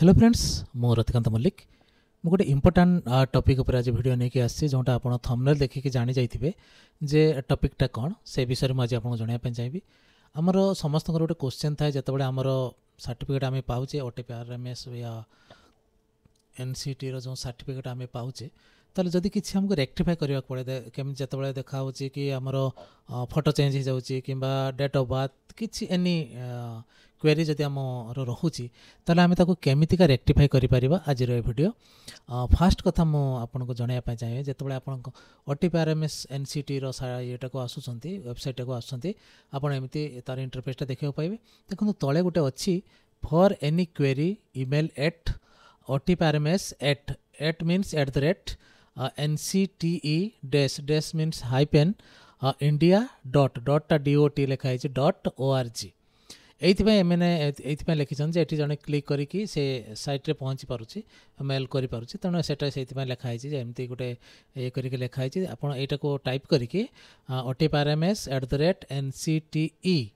Hello friends मु रतिकांत मल्लिक मु गोटे इम्पोर्टाट टॉपिक उपर आज वीडियो नहीं आसी जोटा आप थंबनेल देखिए जानी जाइए जे टॉपिकटा कौन से विषय में आज आपको जनवाई चाहिए। आमर समस्त गोटे क्वेश्चन थाए जो आमर सर्टिफिकेट आम पाचे OTPRMS या NCT जो सर्टिफिकेट आम पाचे ताले जदि किसी हमको रेक्टिफाई करने पड़े केमी जो देखा कि आमर फोटो चेंज हो जाऊँगी कि डेट ऑफ बर्थ कि एनी क्वेरी जदि आम रोचे ताले आम केमितिका रेक्टिफाई करें आज वीडियो। फास्ट कथा मुझे जनवाई चाहिए जो आप OTPRMS NCT ये आसुँच वेबसाइट को आसुँच आपमती तार इंटरफेसटा देखा पाइबे। देखो तले गोटे अच्छी for any query email at OTPRMS at means at the rate NCTE dash means hyphen India dot DOT लिखाई .org ये मैंने लिखिं जे जड़े क्लिक करके से साइट रे पहुँची पारुछि मेल करि पारुछि तेणु से लिखाई एमती गोटे ये करके लिखाई आपड़ यहाँ को टाइप करके OTPRMS @NCTE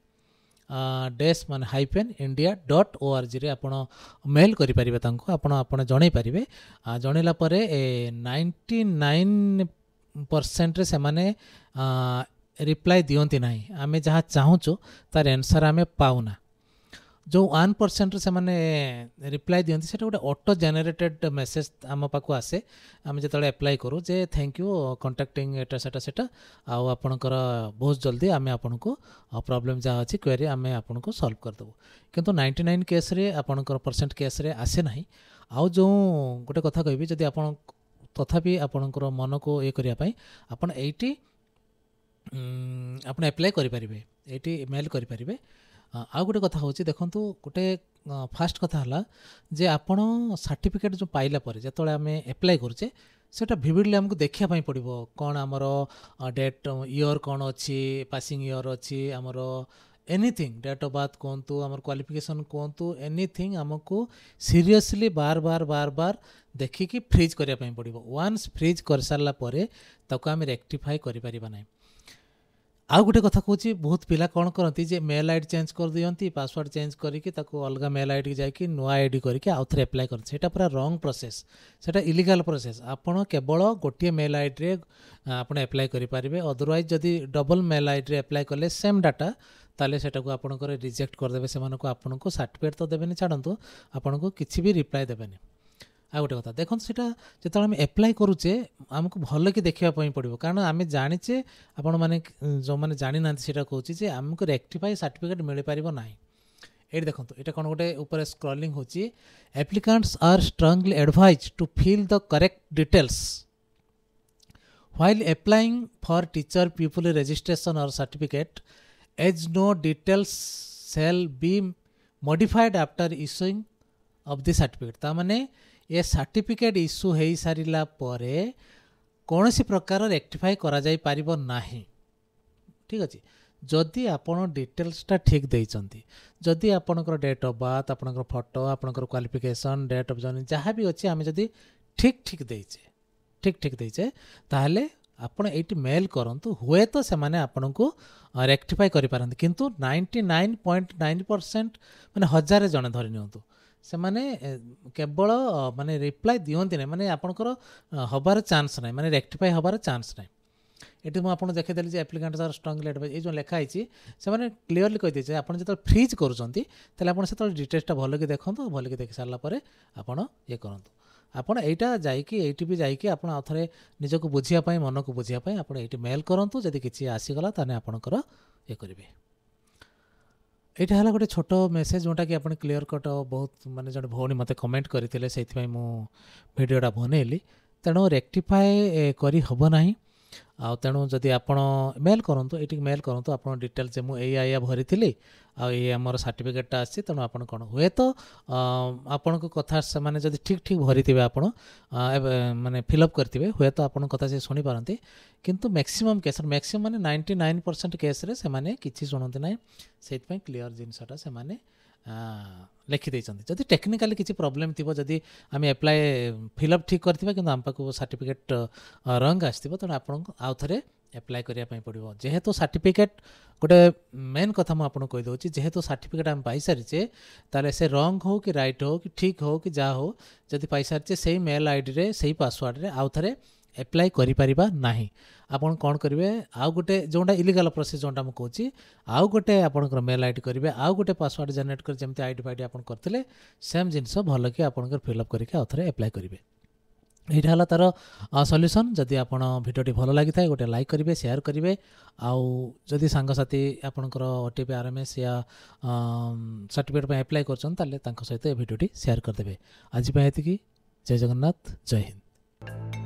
डैश मान हाइपेन इंडिया .org रे आपण मेल करें आप जन पारे जनला 99% से माने रिप्लाई दियंती ना आमे जहाँ चाहूँ तार आंसर आमे पाऊना जो 1% से माने रिप्लाई दियंती से गोटे ऑटो जनरेटेड मेसेज आम पाक आसे आम जो एप्लाई करूँ जे थैंक यू कॉन्टैक्टिंग एटा सेटा आउ आपणकर बहुत जल्दी आम आपन को प्रॉब्लम जहाँ अच्छी क्वेरी आम आपन को सॉल्व करदेबू किंतु 99 केस रे आपणकर % केस रे आसे ना। आउ जो गोटे कथा कहबी जदि आप तथापि आपणकर मन को ये करने आपन एटी आप एप्लाई करें ये मेल करें। आउ गोटे कथा हूँ देखो गोटे फास्ट कथा है जे आपण सर्टिफिकेट जो पाइला जो आम एप्लाई करुचे सेटा विविडली आमको देखापी पड़ो कौन आमर डेट ईयर कौन अच्छी पासिंग ईयर अच्छी आमर एनीथिंग डेट ऑफ बर्थ कहतु आमर क्वालिफिकेशन कहतु एनीथिंग आमको सीरियसली बार बार बार बार देखिकी फ्रीज करने पड़ो। वन्स फ्रीज कर सारापर ताको आम रेक्टिफाई करें। आउ गोटे कथा कहूँ बहुत पिला कौन करती जे मेल आईडी चेंज कर दियंती पासवर्ड चेंज करके अलग मेल आईडी जाकि नुआ आईडी करके आउ थे एप्लाई करते पूरा रॉन्ग प्रोसेस सेटा इलीगल प्रोसेस आपड़ केवल गोटे मेल आईडी रे आप एप्लाई करेंगे। अदरवाइज जदि डबल मेल आईडी रे एप्लाई कले सेम डाटा ताले सेटा को आपणकर रिजेक्ट करदे से आपन को सर्टिफिकेट तो देवेनि छाड़ू आपन को किसी भी रिप्लाई देवेनि। आ गोटे कथा देखो सीटा जो आम एप्लाई करुचे आमको भल कि देखापी पड़ो कारण आम जाचे आपण मैंने जो मैंने जानी ना कहूँ आमको रेक्टिफाई सर्टिफिकेट मिल पार ना। ये देखो ये कौन गोटे ऊपर स्क्रॉलिंग होची applicants are strongly advised to fill the correct details while applying for teacher people registration और certificate as no details shall be modified after issuing of the certificate तामाने ये सर्टिफिकेट इश्यू हो सारा कौन सी प्रकार रेक्टिफाई करा जाई पारिबो नाही। ठीक अच्छे जदि आपन डिटेल्सटा ठीक देइचंती जदि आपनकर डेट ऑफ बर्थ आपनकर फोटो आपनकर क्वालिफिकेशन डेट ऑफ जर्नी जहाँ भी अच्छे आम जदि ठीक देचे ताहले आपण एटी मेल करंतु हुए तो से माने आपन को रेक्टिफाई करि पारंती किंतु 99.9% माने 1000 जने धरि नियंतु से माने केवल माने रिप्लाई दियंती ना माने आपनकर हबार चांस ना माने रेक्टिफाई हबार चांस ना। ये मुझे देखीदेली जे एप्लिकेंट्स आर स्ट्रांगली एडवाइज ये जो लिखाई से मैंने क्लीयरली कहीदे आपड़ जो फ्रीज करें डिटेल्सटा भल कि देखो भल कि देख सारापर आपड़ ये करूँ आपड़ यहाँ जाइए भी जाइए आप थे निजक बुझापी मन को बुझापी आप मेल करूँ जदि किसी आसीगला ताने आपणकर ये करेंगे। यहाँ है गोटे छोट मेसेज जोटा कि आप क्लीयर कट बहुत माने जो भौणी मत कमेंट करते से भिडटा बनइली तेणु रेक्टिफाई करी हब ना। आउ तेणु जदि आप मेल करूँ ये मेल करूँ आप डिटेल्स मुझे भरी आमर सर्टिफिकेटा आसी तेणु आप कौन हुए तो आपण को कथा से माने जदि ठीक भरी थे आप माने फिलअप करते हुए तो आप कथा से शुणी पारती किंतु मैक्सिमम केस मैक्सिमम माने 99% केस रे से माने किछि शुणती ना से क्लीयर जिनसटा से माने लिखिदे जदि टेक्निकाली किसी प्रॉब्लम थी जदि आम एप्लाई फिलअप ठीक करथिबा किंतु आम पाक सर्टिफिकेट रंग आसथिबो तेणु आपन आउ थे एप्लाय करिया पई पड़िबो जेहेतु सर्टिफिकेट गोटे मेन कथा मु आपन कहि दउची जेहेतु सर्टिफिकेट हम पाई सारिचे ताले से रॉन्ग हो कि राइट हो कि ठीक हो कि जा हो जदि पाई सारिचे सेही मेल आईडी रे सेही पासवर्ड रे आउ थरे एप्लाय करि परिबा नाही आपन कोन करिवे आउ गोटे जोंडा इलीगल प्रोसेस जोंडा मु कहूची आउ गोटे आपनकर मेल आईडी करिवे आउ गोटे पासवर्ड जनरेट कर जेमते आईडी फाईडी आपन करथिले सेम जिंस भलो कि आपनकर फिल अप करके आउ थरे एप्लाय करिवे এইটা হল তার সল্ୟୁସନ୍ ଯଦି ଆପଣ ଭିଡ଼ିଓଟି ଭଲ ଲାଗିଥାଏ ଗୋଟେ ଲାଇକ୍ କରିବେ ସେୟାର କରିବେ ଆଉ ଯଦି ସାଙ୍ଗସାଥି ଆପଣଙ୍କର OTP RMS या सर्टिफिकेट ପାଇଁ ଆପ୍ଲାଏ କରୁଛନ୍ତି ତାହେଲେ ତାଙ୍କ ସହିତ ଏ ଭିଡ଼ିଓଟି ସେୟାର କରିଦେବେ ଆଜି ପାଇଁ ଏତିକି ଜୟ ଜଗନ୍ନାଥ ଜୟ ହିନ୍ଦ।